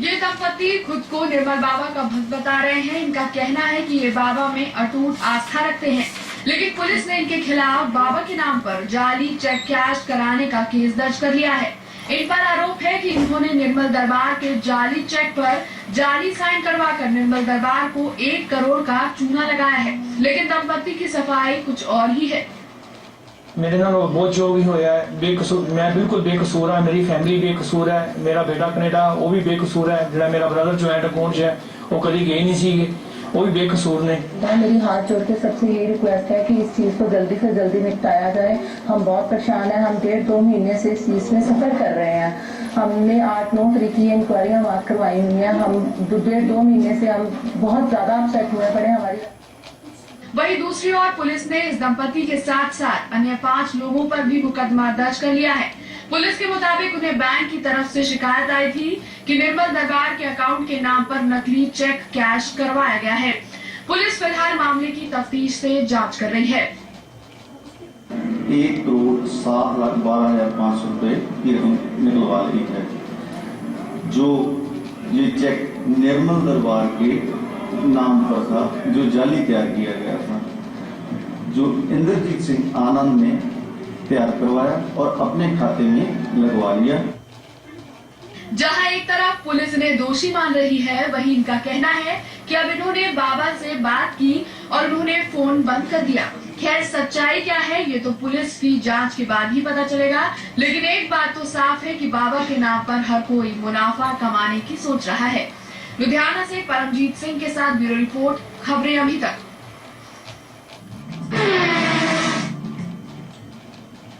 ये दंपति खुद को निर्मल बाबा का भक्त बता रहे हैं। इनका कहना है कि ये बाबा में अटूट आस्था रखते हैं, लेकिन पुलिस ने इनके खिलाफ बाबा के नाम पर जाली चेक कैश कराने का केस दर्ज कर लिया है। इन पर आरोप है कि इन्होंने निर्मल दरबार के जाली चेक पर जाली साइन करवाकर निर्मल दरबार को 1 करोड़ का चूना लगाया है, लेकिन दंपति की सफाई कुछ और ही है। मेरे नाल बहुत जो भी होया है बेकसूर, मैं बिल्कुल बेकसूर है, मेरी फैमिली बेकसूर है, मेरा बेटा कनेडा वो भी बेकसूर है, जो मेरा ब्रदर ज्वाइंट अकाउंट है वो कभी गए नहीं सी, वो भी बेकसूर ने। मेरी हाथ जोड़ के सबसे यही रिक्वेस्ट है कि इस चीज को जल्दी से जल्दी निपटाया जाए। हम बहुत परेशान हैं, हम 1.5-2 महीने से इस चीज में सफर कर रहे हैं। हमने 8-9 तरीके की इंक्वायरियां मार्क करवाई हुई हैं। हम 1.5-2 महीने से हम बहुत ज्यादा अपसेट हुए पड़े हमारी। वहीं दूसरी ओर पुलिस ने इस दंपति के साथ साथ अन्य 5 लोगों पर भी मुकदमा दर्ज कर लिया है। पुलिस के मुताबिक उन्हें बैंक की तरफ से शिकायत आई थी कि निर्मल दरबार के अकाउंट के नाम पर नकली चेक कैश करवाया गया है। पुलिस फिलहाल मामले की तफ्तीश से जांच कर रही है। 1,07,12,500 रुपए की रकम निकलवा ली है। जो ये चेक निर्मल दरबार के नाम पर था, जो जाली तैयार किया गया था, जो इंद्रजीत सिंह आनंद ने तैयार करवाया और अपने खाते में लगवा लिया। जहां एक तरफ पुलिस ने दोषी मान रही है, वहीं इनका कहना है कि अब इन्होंने बाबा से बात की और उन्होंने फोन बंद कर दिया। खैर सच्चाई क्या है ये तो पुलिस की जांच के बाद ही पता चलेगा, लेकिन एक बात तो साफ है कि बाबा के नाम पर हर कोई मुनाफा कमाने की सोच रहा है। लुधियाना से परमजीत सिंह के साथ ब्यूरो रिपोर्ट, खबरें अभी तक।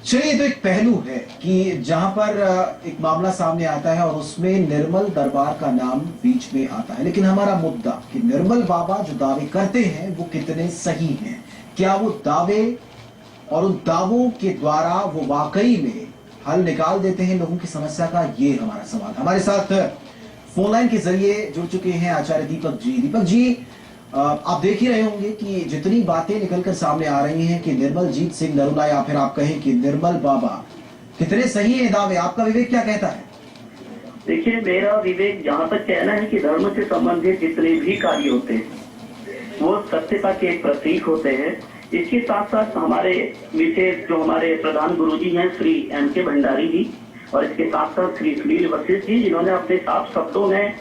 चलिए, तो एक पहलू है कि जहां पर एक मामला सामने आता है और उसमें निर्मल दरबार का नाम बीच में आता है, लेकिन हमारा मुद्दा कि निर्मल बाबा जो दावे करते हैं वो कितने सही हैं, क्या वो दावे और उन दावों के द्वारा वो वाकई में हल निकाल देते हैं लोगों की समस्या का, ये हमारा सवाल। हमारे साथ फोन लाइन के जरिए जुड़ चुके हैं आचार्य दीपक जी। दीपक जी, आप देख ही रहे होंगे कि जितनी बातें निकलकर सामने आ रही हैं कि निर्मलजीत सिंह नरूला या फिर आप कहें कि निर्मल बाबा कितने सही है दावे, आपका विवेक क्या कहता है? देखिए, मेरा विवेक जहाँ तक कहना है कि धर्म से संबंधित जितने भी कार्य होते हैं वो सत्यता के एक प्रतीक होते हैं। इसके साथ साथ हमारे विशेष जो हमारे प्रधान गुरुजी हैं श्री M.K. भंडारी जी, और इसके साथ साथ श्री सुनील वशिष्ठ जी, जिन्होंने अपने साफ शब्दों में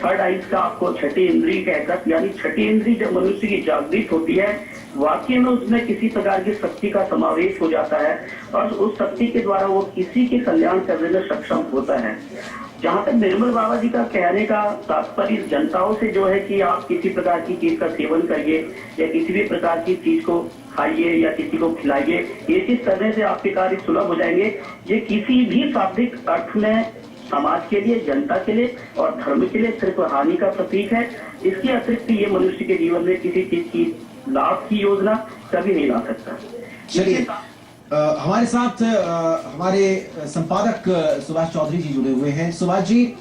थर्ड आइज का आपको छठी इंद्री कहकर, यानी छठी इंद्री जब मनुष्य की जागृत होती है वाकई में उसमें किसी प्रकार की शक्ति का समावेश हो जाता है और उस शक्ति के द्वारा वो किसी के कल्याण करने में सक्षम होता है। जहाँ तक निर्मल बाबा जी का कहने का तात्पर्य जनताओं से जो है कि आप किसी प्रकार की चीज का सेवन करिए या किसी भी प्रकार की चीज को खाइए या किसी को खिलाइए, ये चीज करने से आपके कार्य सुलभ हो जाएंगे। ये किसी भी शाब्दिक अर्थ में समाज के लिए, जनता के लिए और धर्म के लिए सिर्फ हानि का प्रतीक है। इसके अतिरिक्त ये मनुष्य के जीवन में किसी चीज की लाभ की योजना कभी नहीं ला सकता। चलिए, हमारे साथ हमारे संपादक सुभाष चौधरी जी जुड़े हुए हैं। सुभाष जी,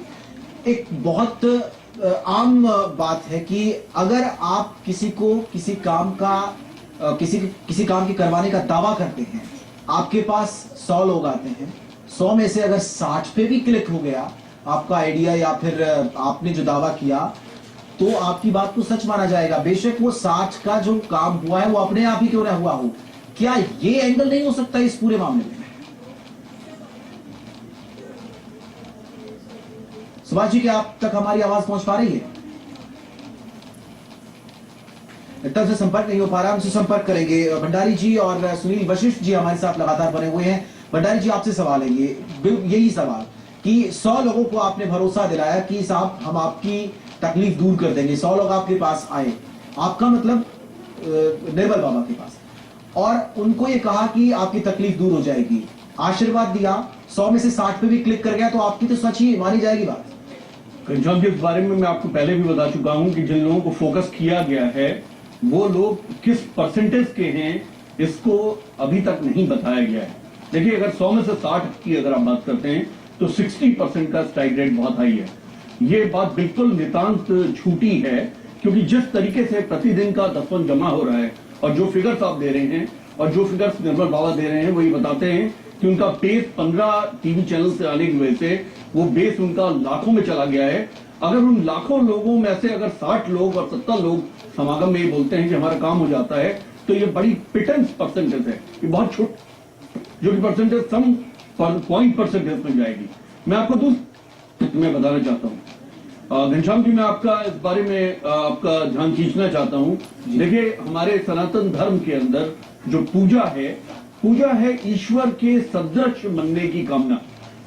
एक बहुत आम बात है कि अगर आप किसी को किसी काम की करवाने का दावा करते हैं, आपके पास 100 लोग आते हैं, 100 में से अगर 60 पे भी क्लिक हो गया आपका आइडिया या फिर आपने जो दावा किया, तो आपकी बात को सच माना जाएगा, बेशक वो 60 का जो काम हुआ है वो अपने आप ही क्यों ना हुआ हो। क्या ये एंगल नहीं हो सकता इस पूरे मामले में? सुभाष जी, क्या आप तक हमारी आवाज पहुंच पा रही है? तब से संपर्क नहीं हो पा रहा, हमसे संपर्क करेंगे। भंडारी जी और सुनील वशिष्ठ जी हमारे साथ लगातार बने हुए हैं। भंडारी जी, आपसे सवाल है ये, यही सवाल कि 100 लोगों को आपने भरोसा दिलाया कि साहब हम आपकी तकलीफ दूर कर देंगे, 100 लोग आपके पास आए, आपका मतलब निर्मल बाबा के पास, और उनको ये कहा कि आपकी तकलीफ दूर हो जाएगी, आशीर्वाद दिया, 100 में से 60 पे भी क्लिक कर गया, तो आपकी तो सच ही मानी जाएगी बात। घनश्याम जी, इस बारे में मैं आपको पहले भी बता चुका हूं कि जिन लोगों को फोकस किया गया है वो लोग किस परसेंटेज के हैं इसको अभी तक नहीं बताया गया है। देखिए, अगर 100 में से 60 की अगर आप बात करते हैं तो 60% का स्ट्राइक रेट बहुत हाई है। ये बात बिल्कुल नितांत झूठी है, क्योंकि जिस तरीके से प्रतिदिन का दफन जमा हो रहा है और जो फिगर्स आप दे रहे हैं और जो फिगर्स निर्मल बाबा दे रहे हैं वही बताते हैं कि उनका बेस 15 टीवी चैनल से आने की वजह से वो बेस उनका लाखों में चला गया है अगर उन लाखों लोगों में से अगर 60 लोग और 70 लोग समागम में ये बोलते हैं कि हमारा काम हो जाता है, तो ये बड़ी पिटेंस परसेंटेज है, ये बहुत छोट जो कि परसेंटेज सम पॉइंट परसेंटेज में जाएगी। मैं आपको मैं बताना चाहता हूँ घनश्याम जी, मैं आपका इस बारे में आपका ध्यान खींचना चाहता हूँ। देखिए, हमारे सनातन धर्म के अंदर जो पूजा है ईश्वर के सदृश बनने की कामना।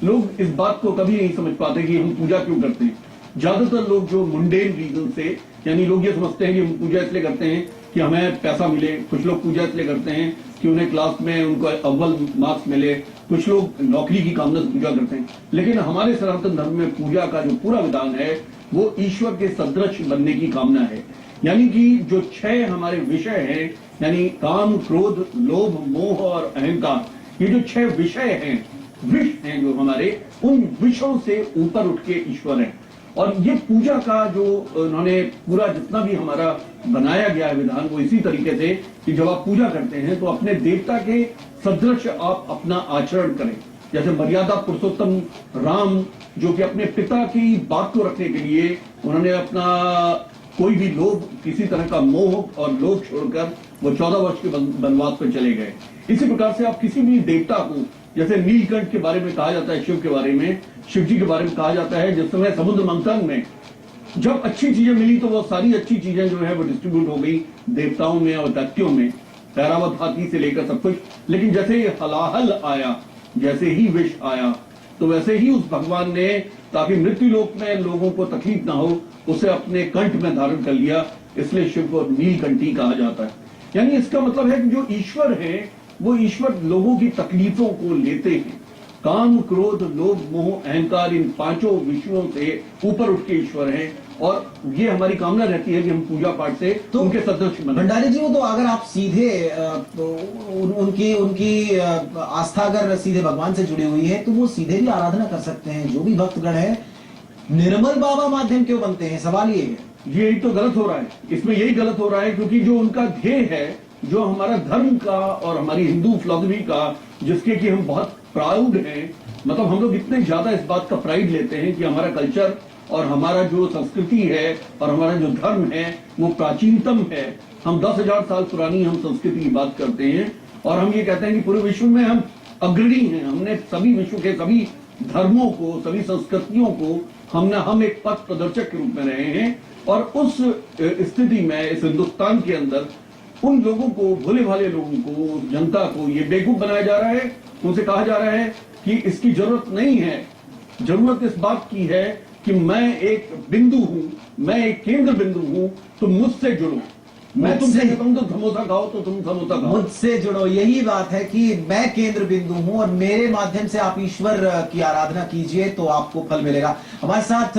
लोग इस बात को कभी नहीं समझ पाते कि हम पूजा क्यों करते हैं। ज्यादातर लोग जो मुंडेन रीजन से, यानी लोग ये समझते हैं कि हम पूजा इसलिए करते हैं कि हमें पैसा मिले, कुछ लोग पूजा इसलिए करते हैं कि उन्हें क्लास में उनको अव्वल मार्क्स मिले, कुछ लोग नौकरी की कामना से पूजा करते हैं। लेकिन हमारे सनातन धर्म में पूजा का जो पूरा विधान है वो ईश्वर के सदृश बनने की कामना है। यानी कि जो 6 हमारे विषय हैं, यानी काम, क्रोध, लोभ, मोह और अहंकार, ये जो 6 विषय हैं, विष हैं जो हमारे, उन विषयों से ऊपर उठ के ईश्वर है। और ये पूजा का जो उन्होंने पूरा जितना भी हमारा बनाया गया है विधान, वो इसी तरीके से कि जब आप पूजा करते हैं तो अपने देवता के सदृश आप अपना आचरण करें। जैसे मर्यादा पुरुषोत्तम राम, जो कि अपने पिता की बात को रखने के लिए उन्होंने अपना कोई भी लोभ, किसी तरह का मोह और लोभ छोड़कर वो 14 वर्ष के वनवास पर चले गए। इसी प्रकार से आप किसी भी देवता को, जैसे नीलकंठ के बारे में कहा जाता है, शिव के बारे में, शिव जी के बारे में कहा जाता है, जिस समय समुद्र मंथन में जब अच्छी चीजें मिली तो वो सारी अच्छी चीजें जो है वो डिस्ट्रीब्यूट हो गई देवताओं में और दैत्यों में, पैरावत हाथी से लेकर सब कुछ। लेकिन जैसे ही हलाहल आया, जैसे ही विष आया, तो वैसे ही उस भगवान ने, ताकि मृत्यु लोक में लोगों को तकलीफ ना हो, उसे अपने कंठ में धारण कर लिया। इसलिए शिव को नीलकंठी कहा जाता है। यानी इसका मतलब है कि जो ईश्वर है वो ईश्वर लोगों की तकलीफों को लेते हैं। काम, क्रोध, लोभ, मोह, अहंकार, इन 5 विषयों से ऊपर उठ के ईश्वर हैं। और ये हमारी कामना रहती है कि हम पूजा पाठ से तो उनके सदृश बने। भंडारी जी, वो तो अगर आप सीधे उनकी आस्था अगर सीधे भगवान से जुड़ी हुई है तो वो सीधे भी आराधना कर सकते हैं। जो भी भक्तगण है, निर्मल बाबा माध्यम क्यों बनते हैं? सवाल ये है। यही तो गलत हो रहा है, इसमें यही गलत हो रहा है, क्योंकि जो उनका ध्येय है, जो हमारा धर्म का और हमारी हिंदू फिलॉसफी का, जिसके कि हम बहुत प्राउड हैं, मतलब हम लोग इतने ज्यादा इस बात का प्राइड लेते हैं कि हमारा कल्चर और हमारा जो संस्कृति है और हमारा जो धर्म है वो प्राचीनतम है। हम 10,000 साल पुरानी हम संस्कृति की बात करते हैं और हम ये कहते हैं कि पूरे विश्व में हम अग्रणी हैं। हमने सभी विश्व के सभी धर्मों को, सभी संस्कृतियों को हम एक पथ प्रदर्शक के रूप में रहे हैं। और उस स्थिति में इस हिंदुस्तान के अंदर उन लोगों को, भोले भाले लोगों को, जनता को ये बेवकूफ बनाया जा रहा है। उनसे कहा जा रहा है कि इसकी जरूरत नहीं है। जरूरत इस बात की है कि मैं एक बिंदु हूं, मैं एक केंद्र बिंदु हूं, तुम मुझसे जुड़ो। मैं तुमसे कहता हूं तो समोसा खाओ तो तुम समोसा खाओ, मुझसे जुड़ो। यही बात है कि मैं केंद्र बिंदु हूं और मेरे माध्यम से आप ईश्वर की आराधना कीजिए तो आपको फल मिलेगा। हमारे साथ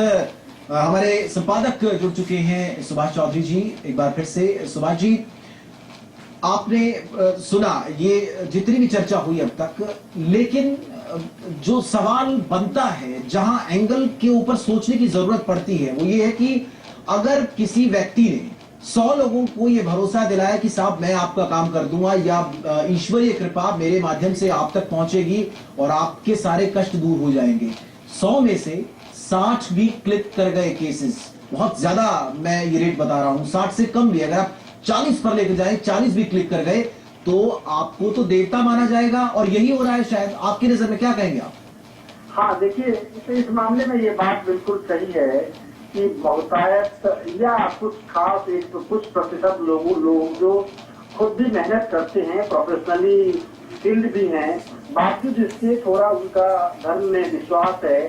हमारे संपादक जुड़ चुके हैं, सुभाष चौधरी जी। एक बार फिर से सुभाष जी, आपने सुना ये जितनी भी चर्चा हुई अब तक, लेकिन जो सवाल बनता है, जहां एंगल के ऊपर सोचने की जरूरत पड़ती है, वो ये है कि अगर किसी व्यक्ति ने 100 लोगों को ये भरोसा दिलाया कि साहब मैं आपका काम कर दूंगा या ईश्वरीय कृपा मेरे माध्यम से आप तक पहुंचेगी और आपके सारे कष्ट दूर हो जाएंगे, 100 में से 60 भी क्लिक कर गए केसेस, बहुत ज्यादा मैं ये रेट बता रहा हूं, 60 से कम भी, अगर आप 40 पर लेकर जाए, 40 भी क्लिक कर गए तो आपको तो देवता माना जाएगा। और यही हो रहा है शायद, आपकी नजर में क्या कहेंगे आप? हाँ, देखिए, इस मामले में ये बात बिल्कुल सही है कि बहुतायत या कुछ खास कुछ प्रतिशत लोग जो खुद भी मेहनत करते हैं, प्रोफेशनली फील्ड भी हैं, बावजूद इसके थोड़ा उनका धर्म में विश्वास है,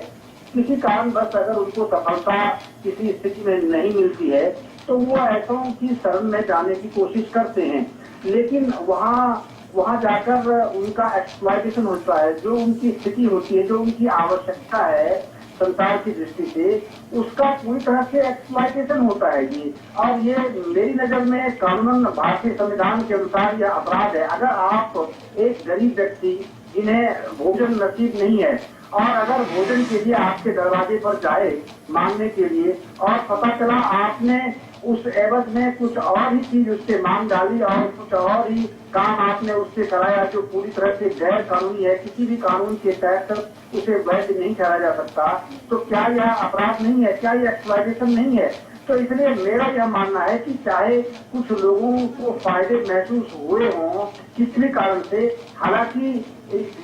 किसी कारण बस अगर उनको सफलता किसी स्थिति में नहीं मिलती है तो वो ऐसों की शरण में जाने की कोशिश करते हैं। लेकिन वहाँ जाकर उनका एक्सप्लॉयटेशन होता है। जो उनकी स्थिति होती है, जो उनकी आवश्यकता है संसार की दृष्टि से, उसका पूरी तरह से एक्सप्लॉयटेशन होता है जी। और ये मेरी नजर में कानूनन भारतीय संविधान के अनुसार यह अपराध है। अगर आप एक गरीब व्यक्ति जिन्हें भोजन नसीब नहीं है और अगर भोजन के लिए आपके दरवाजे पर जाए मांगने के लिए और पता चला आपने उस एवज में कुछ और ही चीज उससे मांग डाली और कुछ और ही काम आपने उससे कराया जो पूरी तरह से गैर कानूनी है, किसी भी कानून के तहत उसे वैध नहीं ठहराया जा सकता, तो क्या यह अपराध नहीं है, क्या यह एक्सप्लॉयटेशन नहीं है? तो इसलिए मेरा यह मानना है कि चाहे कुछ लोगों को फायदे महसूस हुए हों किसी भी कारण से, हालांकि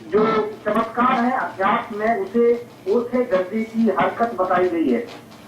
जो चमत्कार है अध्यात्म में उसे उसे गर्दी की हरकत बताई गई है।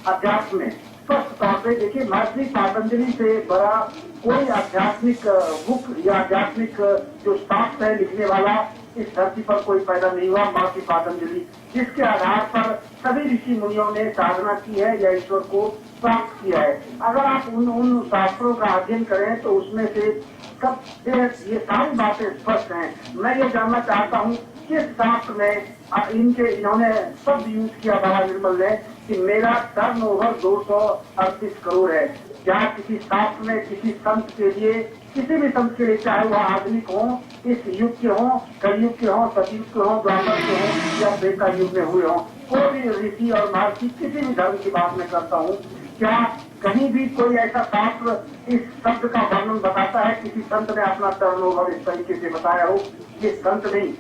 अध्यात्म में स्पष्ट तौर पे देखिए, महर्षि पतंजलि से बड़ा कोई आध्यात्मिक बुक या आध्यात्मिक जो शास्त्र है लिखने वाला इस धरती पर कोई पैदा नहीं हुआ, महर्षि पतंजलि, जिसके आधार पर सभी ऋषि मुनियों ने साधना की है या ईश्वर को प्राप्त किया है। अगर आप उन शास्त्रों का अध्ययन करें तो उसमें से कब ये सारी बातें स्पष्ट हैं। मैं ये जानना चाहता हूँ किस शास्त्र में इन्होंने शब्द यूज किया बाबा निर्मल ने कि मेरा टर्नओवर 238 करोड़ है। क्या किसी शास्त्र में किसी संत के लिए, किसी भी संत के लिए, चाहे वह आधुनिक हो, इस युग के हो, कलयुग के हो, सतयुग के हो, द्वापर के हो या त्रेता युग में हुए हो, कोई भी ऋषि और महर्षि किसी भी धर्म की बात मैं करता हूँ, क्या कहीं भी कोई ऐसा शास्त्र इस शब्द का वर्णन बताता है? किसी संत ने अपना टर्नओवर इस तरीके से बताया हो? ये संत नहीं,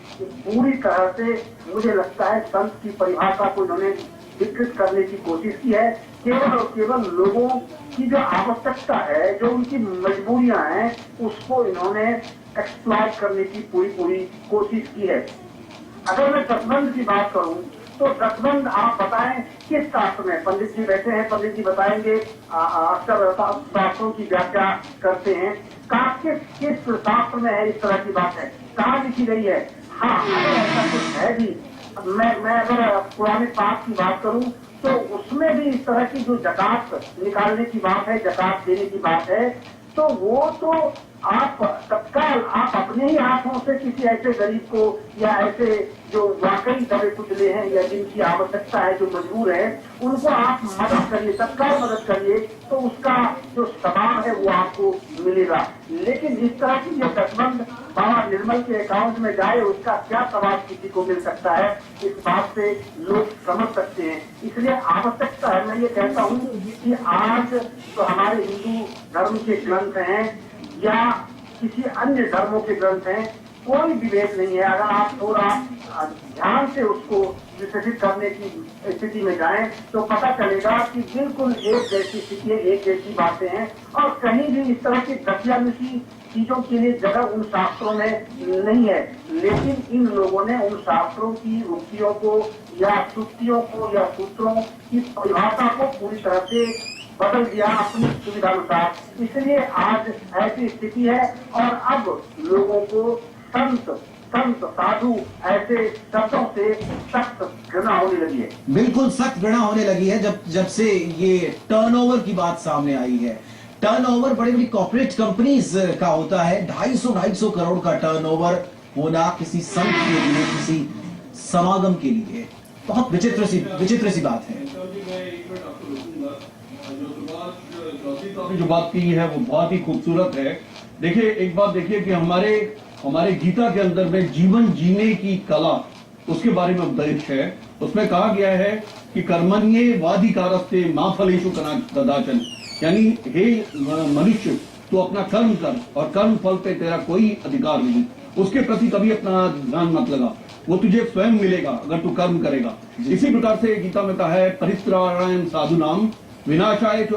पूरी तरह से मुझे लगता है संत की परिभाषा को इन्होंने विकृत करने की कोशिश की है। केवल और केवल लोगों की जो आवश्यकता है, जो उनकी मजबूरियां हैं, उसको इन्होंने एक्सप्लॉइट करने की पूरी कोशिश की है। अगर मैं दसबंध की बात करूं तो दसबंध आप बताएं किस शास्त्र में? पंडित जी बैठे हैं, पंडित जी बताएंगे, अक्सर शास्त्रों की व्याख्या करते हैं। कहा किस शास्त्र में है इस तरह की बात है, कहाँ लिखी गई है? हाँ, अगर ऐसा कुछ है भी, मैं अगर पुराने पाप की बात करूं तो उसमें भी इस तरह की जो जकात निकालने की बात है, जकात देने की बात है, तो वो तो आप तत्काल आप अपने ही हाथों से किसी ऐसे गरीब को या ऐसे जो वाकई दबे कुचले हैं या जिनकी आवश्यकता है, जो मजबूर है, उनको आप मदद करिए, तत्काल मदद करिए, तो उसका जो सवाब है वो आपको मिलेगा। लेकिन इस तरह की जो दसबंध बाबा निर्मल के अकाउंट में जाए, उसका क्या सवाब किसी को मिल सकता है, इस बात से लोग समझ सकते हैं। इसलिए आवश्यकता है, मैं ये कहता हूँ कि आज तो हमारे हिंदू धर्म के ग्रंथ हैं या किसी अन्य धर्मों के ग्रंथ हैं, कोई विभेद नहीं है। अगर आप थोड़ा ध्यान से उसको विसर्जित करने की स्थिति में जाएं तो पता चलेगा कि बिल्कुल एक जैसी स्थिति है, एक जैसी बातें हैं, और कहीं भी इस तरह की दकियानुसी चीजों के लिए जगह उन शास्त्रों में नहीं है। लेकिन इन लोगों ने उन शास्त्रों की उक्तियों को या सुक्तियों को या सूत्रों की परिभाषा को पूरी तरह से बदल दिया अपनी सुविधानुसार। इसलिए आज ऐसी स्थिति है और अब लोगों को संत साधु ऐसे शब्दों से सख्त घृणा होने लगी है। बिल्कुल सख्त घृणा होने लगी है जब से ये टर्नओवर की बात सामने आई है। टर्नओवर बड़ी बड़ी कॉर्पोरेट कंपनीज का होता है। 250 करोड़ का टर्नओवर होना किसी संत के लिए, किसी समागम के लिए बहुत विचित्र सी बात है। जो बात की है वो बहुत ही खूबसूरत है। देखिए, एक बात देखिए कि हमारे गीता के अंदर में जीवन जीने की कला, उसके बारे में उपदेश है। उसमें कहा गया है कि कर्मण्ये वाधिकारस्ते मा फलेषु कदाचन, यानी हे मनुष्य, तू अपना कर्म कर और कर्म फल पे तेरा कोई अधिकार नहीं, उसके प्रति कभी अपना ध्यान मत लगा, वो तुझे स्वयं मिलेगा अगर तू कर्म करेगा। इसी प्रकार से गीता में कहा है परित्राणाय साधुनाम विनाशाय च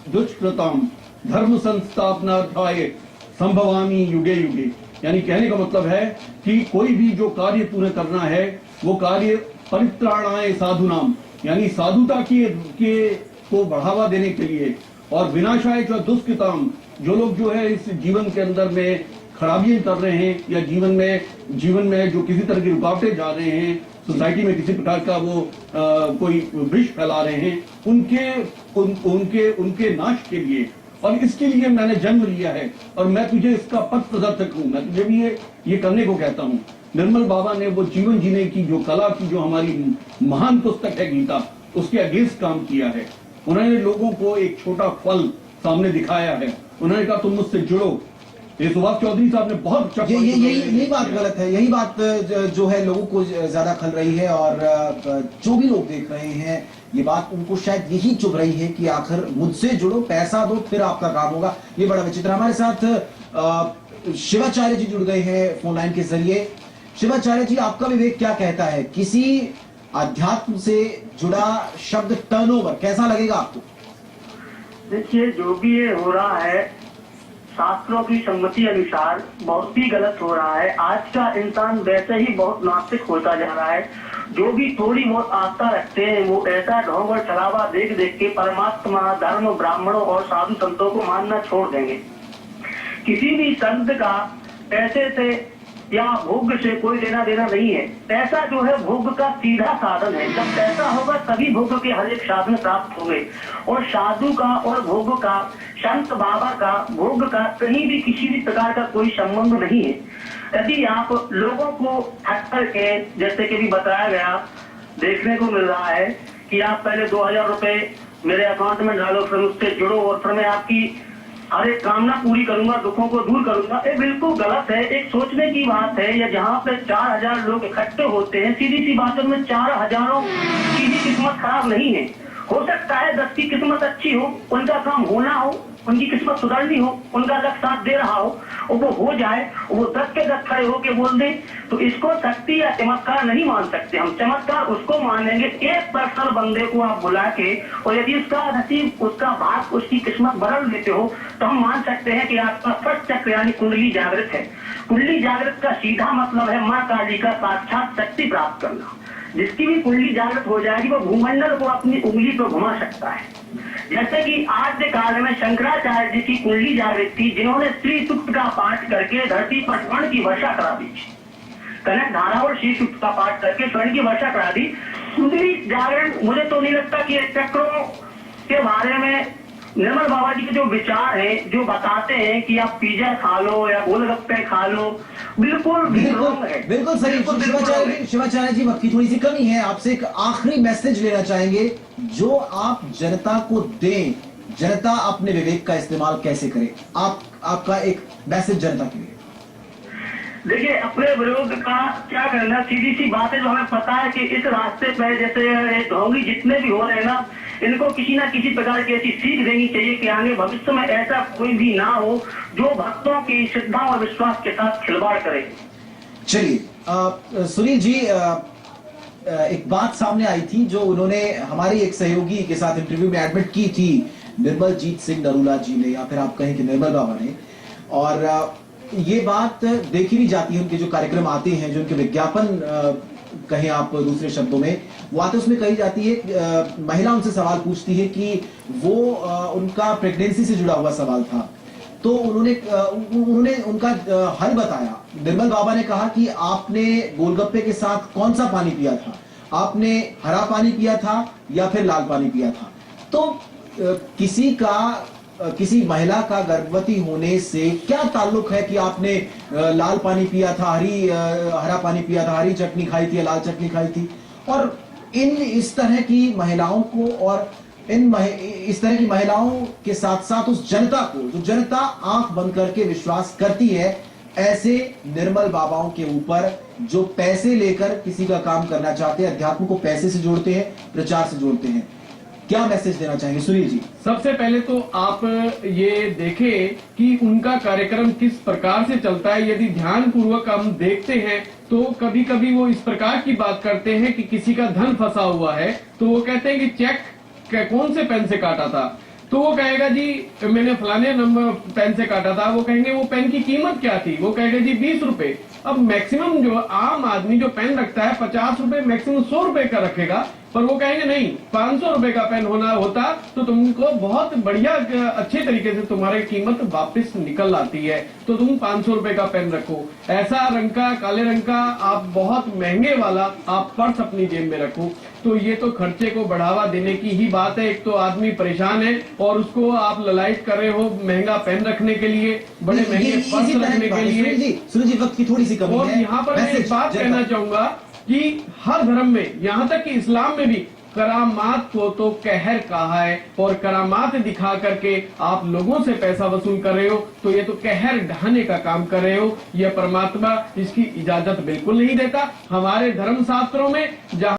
दुष्कृताम धर्म संस्थापनार्थाय संभवामि युगे युगे। यानी कहने का मतलब है कि कोई भी जो कार्य तूने करना है वो कार्य परित्राणाय साधुनाम, यानी साधुता के को बढ़ावा देने के लिए, और विनाशाय च दुष्कृताम, जो लोग जो है इस जीवन के अंदर में खराबियां कर रहे हैं या जीवन में जो किसी तरह की रुकावटें जा रहे हैं, सोसाइटी में किसी प्रकार का वो कोई विष फैला रहे हैं, उनके नाश के लिए, और इसके लिए मैंने जन्म लिया है और मैं तुझे इसका पथ प्रदर्शक हूं, मैं तुझे भी ये करने को कहता हूं। निर्मल बाबा ने वो जीवन जीने की जो कला की, जो हमारी महान पुस्तक है गीता, उसके अगेंस्ट काम किया है। उन्होंने लोगों को एक छोटा फल सामने दिखाया है। उन्होंने कहा तुम मुझसे जुड़ो, ये सुभाष चौधरी साहब ने बहुत अच्छा यही बात गलत है, यही बात जो है लोगों को ज्यादा खल रही है, और जो भी लोग देख रहे हैं ये बात उनको शायद यही चुभ रही है कि आखिर मुझसे जुड़ो, पैसा दो, फिर आपका काम होगा। ये बड़ा विचित्र। हमारे साथ शिवाचार्य जी जुड़ गए हैं फोन लाइन के जरिए। शिवाचार्य जी, आपका विवेक क्या कहता है, किसी अध्यात्म से जुड़ा शब्द टर्नओवर कैसा लगेगा आपको? देखिए, जो भी ये हो रहा है शास्त्रों की सम्मति अनुसार बहुत ही गलत हो रहा है। आज का इंसान वैसे ही बहुत नास्तिक होता जा रहा है। जो भी थोड़ी बहुत आस्था रखते हैं वो ऐसा ढोंग और छलावा देख देख के परमात्मा, धर्म, ब्राह्मणों और साधु संतों को मानना छोड़ देंगे। किसी भी संत का पैसे से या भोग से कोई लेना देना नहीं है। पैसा जो है भोग का सीधा साधन है। जब पैसा होगा तभी भोग के हर एक साधन प्राप्त होंगे। और साधु का और भोग का, संत बाबा का, भोग का कहीं भी किसी भी प्रकार का कोई संबंध नहीं है। यदि आप लोगों को ठग करके, जैसे कि भी बताया गया, देखने को मिल रहा है कि आप पहले 2000 रुपए मेरे अकाउंट में डालो, फिर उससे जुड़ो और फिर मैं आपकी हर एक कामना पूरी करूंगा, दुखों को दूर करूंगा, ये बिल्कुल गलत है। एक सोचने की बात है। या जहाँ पे 4000 लोग इकट्ठे होते हैं, सीधी सी बात है, उनमें 4000 की ही किस्मत खराब नहीं है। हो सकता है 10 की किस्मत अच्छी हो, उनका काम होना हो, उनकी किस्मत सुधरनी हो, उनका लक साथ दे रहा हो और वो हो जाए, वो 10 के 10 खड़े होके बोल दे, तो इसको शक्ति या चमत्कार नहीं मान सकते हम। चमत्कार उसको मानेंगे 1% बंदे को आप बुला के, और यदि उसका नसीब, उसका भाग, उसकी किस्मत बदल देते हो तो हम मान सकते हैं कि आपका फर्स्ट चक्र यानी कुंडली जागृत है। कुंडली जागृत का सीधा मतलब है माँ काली का साक्षात शक्ति प्राप्त करना। जिसकी भी कुंडली जागृत हो जाएगी वो भूमंडल को अपनी उंगली पर घुमा सकता है। जैसे कि आज के काल में शंकराचार्य जी की कुंडली जागृत थी, जिन्होंने श्री सूक्त का पाठ करके धरती पर स्वर्ण की वर्षा करा दी। कनक धारा और श्री सूक्त का पाठ करके स्वर्ण की वर्षा करा दी। कुंडली जागरण, मुझे तो नहीं लगता कि चक्रों के बारे में निर्मल बाबा जी के जो विचार है, जो बताते हैं कि आप पिज्जा खा लो या गोलगप्पे खा लो, बिल्कुल बिल्कुल सही। शिवाचार्य जी, वक्त की थोड़ी सी कमी है, आपसे एक आखिरी मैसेज लेना चाहेंगे जो आप जनता को दें। जनता अपने विवेक का इस्तेमाल कैसे करे, आपका एक मैसेज जनता के लिए। देखिए, अपने विरोध का क्या करना, सीधी सी बात है। जो हमें पता है कि इस रास्ते पे जैसे ढोंगी जितने भी हो रहे हैं ना, इनको किसी ना किसी प्रकार की ऐसी सीख देनी चाहिए कि आगे भविष्य में ऐसा कोई भी ना हो जो भक्तों की श्रद्धा और विश्वास के साथ खिलवाड़ करे। चलिए सुनील जी, एक बात सामने आई थी जो उन्होंने हमारी एक सहयोगी के साथ इंटरव्यू में एडमिट की थी, निर्मलजीत सिंह नरूला जी ने, या फिर आप कहें कि निर्मल बाबा ने। और ये बात देखी नहीं जाती है, उनके जो कार्यक्रम आते हैं, जो उनके विज्ञापन कहें आप दूसरे शब्दों में, वो आते उसमें कही जाती है, महिला उनसे सवाल पूछती है कि वो उनका प्रेगनेंसी से जुड़ा हुआ सवाल था, तो उन्होंने उनका हल बताया। निर्मल बाबा ने कहा कि आपने गोलगप्पे के साथ कौन सा पानी पिया था, आपने हरा पानी पिया था या फिर लाल पानी पिया था। तो किसी महिला का गर्भवती होने से क्या ताल्लुक है कि आपने लाल पानी पिया था, हरा पानी पिया था, हरी चटनी खाई थी या लाल चटनी खाई थी। और इस तरह की महिलाओं को, और इस तरह की महिलाओं के साथ साथ उस जनता को, जो जनता आंख बंद करके विश्वास करती है ऐसे निर्मल बाबाओं के ऊपर, जो पैसे लेकर किसी का काम करना चाहते हैं, अध्यात्म को पैसे से जोड़ते हैं, प्रचार से जोड़ते हैं, क्या मैसेज देना चाहेंगे सुनील जी? सबसे पहले तो आप ये देखें कि उनका कार्यक्रम किस प्रकार से चलता है। यदि ध्यान पूर्वक हम देखते हैं तो कभी कभी वो इस प्रकार की बात करते हैं कि किसी का धन फंसा हुआ है, तो वो कहते हैं कि चेक कौन से पेन से काटा था, तो वो कहेगा जी मैंने फलाने नंबर पेन से काटा था। वो कहेंगे वो पेन की कीमत क्या थी, वो कहेगा जी 20 रुपए। अब मैक्सिमम जो आम आदमी जो पेन रखता है 50 रुपए, मैक्सिमम 100 रुपए का रखेगा, पर वो कहेंगे नहीं 500 रुपए का पेन होता तो तुमको बहुत बढ़िया अच्छे तरीके से तुम्हारी कीमत वापस निकल आती है, तो तुम 500 रुपए का पेन रखो। ऐसा रंग का, काले रंग का, आप बहुत महंगे वाला आप पर्स अपनी जेब में रखो। तो ये तो खर्चे को बढ़ावा देने की ही बात है। एक तो आदमी परेशान है और उसको आप ललाइट कर रहे हो महंगा पेन रखने के लिए, बड़े महंगे पर्स रखने के लिए। सुनील जी, वक्त की थोड़ी सी कमी है। और यहाँ पर मैं एक बात कहना चाहूंगा कि हर धर्म में, यहाँ तक कि इस्लाम में भी करामात को तो कहर कहा है और करामात दिखा करके आप लोगों से पैसा वसूल कर रहे हो, तो ये तो कहर ढाने का काम कर रहे हो। यह परमात्मा इसकी इजाजत बिल्कुल नहीं देता। हमारे धर्म शास्त्रों में जहाँ